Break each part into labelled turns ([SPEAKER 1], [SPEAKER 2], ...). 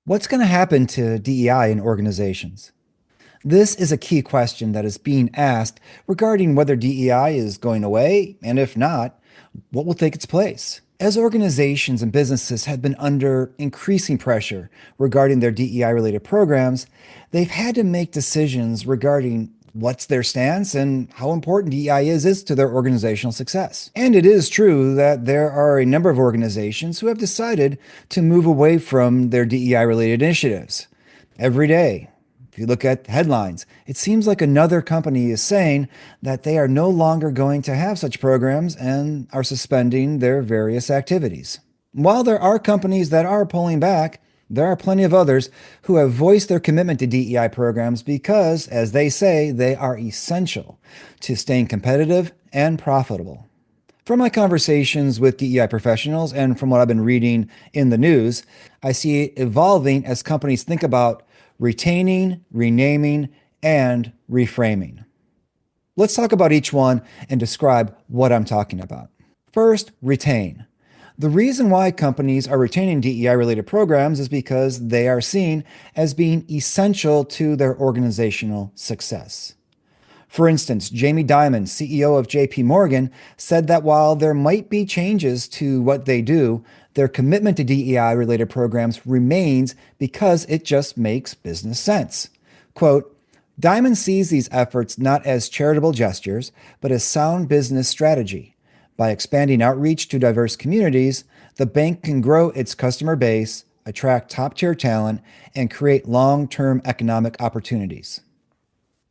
[SPEAKER 1] What's going to happen to DEI in organizations? This is a key question that is being asked regarding whether DEI is going away, and if not, what will take its place. As organizations and businesses have been under increasing pressure regarding their DEI related programs, they've had to make decisions regarding what's their stance and how important DEI is to their organizational success. And it is true that there are a number of organizations who have decided to move away from their DEI related initiatives. Every day, if you look at headlines, it seems like another company is saying that they are no longer going to have such programs and are suspending their various activities. While there are companies that are pulling back, there are plenty of others who have voiced their commitment to DEI programs because, as they say, they are essential to staying competitive and profitable. From my conversations with DEI professionals and from what I've been reading in the news, I see it evolving as companies think about retaining, renaming, and reframing. Let's talk about each one and describe what I'm talking about. First, retain. The reason why companies are retaining DEI related programs is because they are seen as being essential to their organizational success. For instance, Jamie Dimon, CEO of JP Morgan, said that while there might be changes to what they do, their commitment to DEI related programs remains because it just makes business sense. Quote, Dimon sees these efforts not as charitable gestures, but as sound business strategy. By expanding outreach to diverse communities, the bank can grow its customer base, attract top tier talent, and create long term economic opportunities.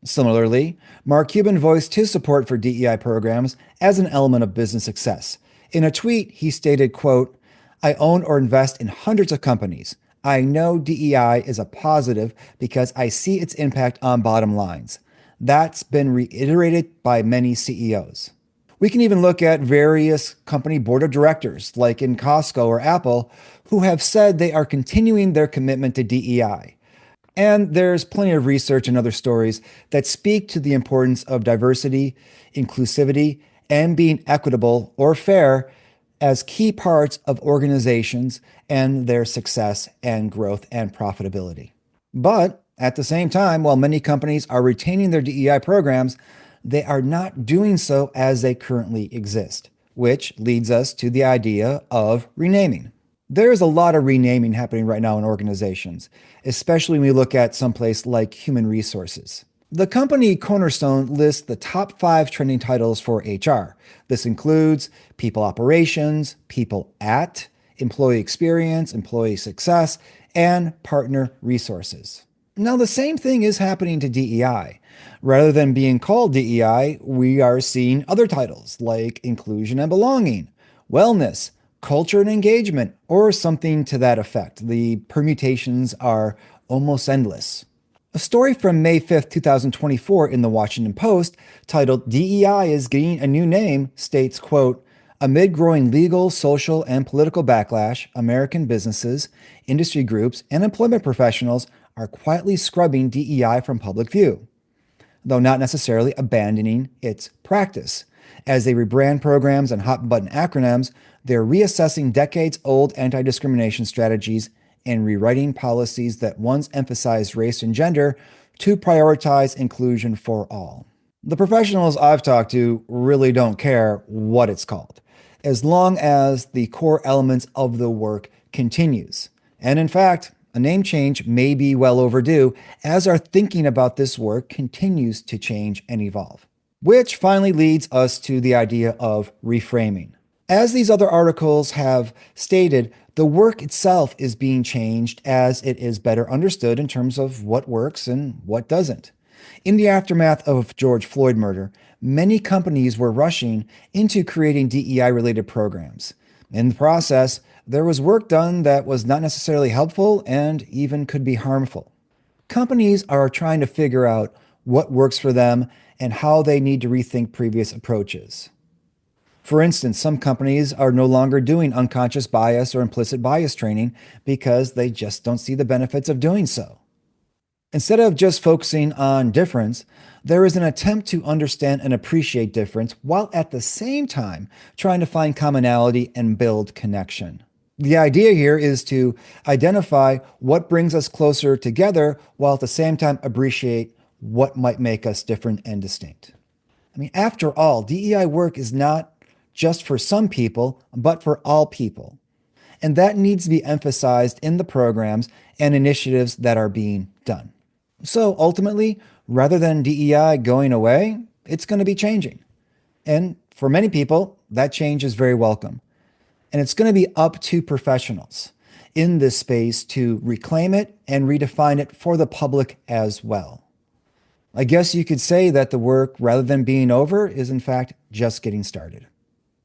[SPEAKER 1] Similarly, Mark Cuban voiced his support for DEI programs as an element of business success. In a tweet, he stated, quote, I own or invest in hundreds of companies. I know DEI is a positive because I see its impact on bottom lines. That's been reiterated by many CEOs. We can even look at various company board of directors, like in Costco or Apple, who have said they are continuing their commitment to DEI. And there's plenty of research and other stories that speak to the importance of diversity, inclusivity, and being equitable or fair as key parts of organizations and their success and growth and profitability. But at the same time, while many companies are retaining their DEI programs, they are not doing so as they currently exist, which leads us to the idea of renaming. There is a lot of renaming happening right now in organizations, especially when we look at someplace like human resources. The company Cornerstone lists the top 5 trending titles for HR. This includes people operations, people at, employee experience, employee success, and partner resources. Now, the same thing is happening to DEI. Rather than being called DEI, we are seeing other titles like inclusion and belonging, wellness, culture and engagement, or something to that effect. The permutations are almost endless. A story from May 5th, 2024 in the Washington Post titled DEI is Getting a New Name states, quote, amid growing legal, social, and political backlash, American businesses, industry groups, and employment professionals are quietly scrubbing DEI from public view, though not necessarily abandoning its practice. As they rebrand programs and hot button acronyms, they're reassessing decades old anti discrimination strategies and rewriting policies that once emphasized race and gender to prioritize inclusion for all. The professionals I've talked to really don't care what it's called, as long as the core elements of the work continues. And in fact, a name change may be well overdue as our thinking about this work continues to change and evolve. Which finally leads us to the idea of reframing. As these other articles have stated, the work itself is being changed as it is better understood in terms of what works and what doesn't. In the aftermath of George Floyd murder, many companies were rushing into creating DEI-related programs. In the process, there was work done that was not necessarily helpful and even could be harmful. Companies are trying to figure out what works for them and how they need to rethink previous approaches. For instance, some companies are no longer doing unconscious bias or implicit bias training because they just don't see the benefits of doing so. Instead of just focusing on difference, there is an attempt to understand and appreciate difference while at the same time trying to find commonality and build connection. The idea here is to identify what brings us closer together while at the same time appreciate what might make us different and distinct. I mean, after all, DEI work is not just for some people, but for all people. And that needs to be emphasized in the programs and initiatives that are being done. So ultimately, rather than DEI going away, it's going to be changing. And for many people, that change is very welcome. And it's going to be up to professionals in this space to reclaim it and redefine it for the public as well. I guess you could say that the work, rather than being over, is in fact just getting started.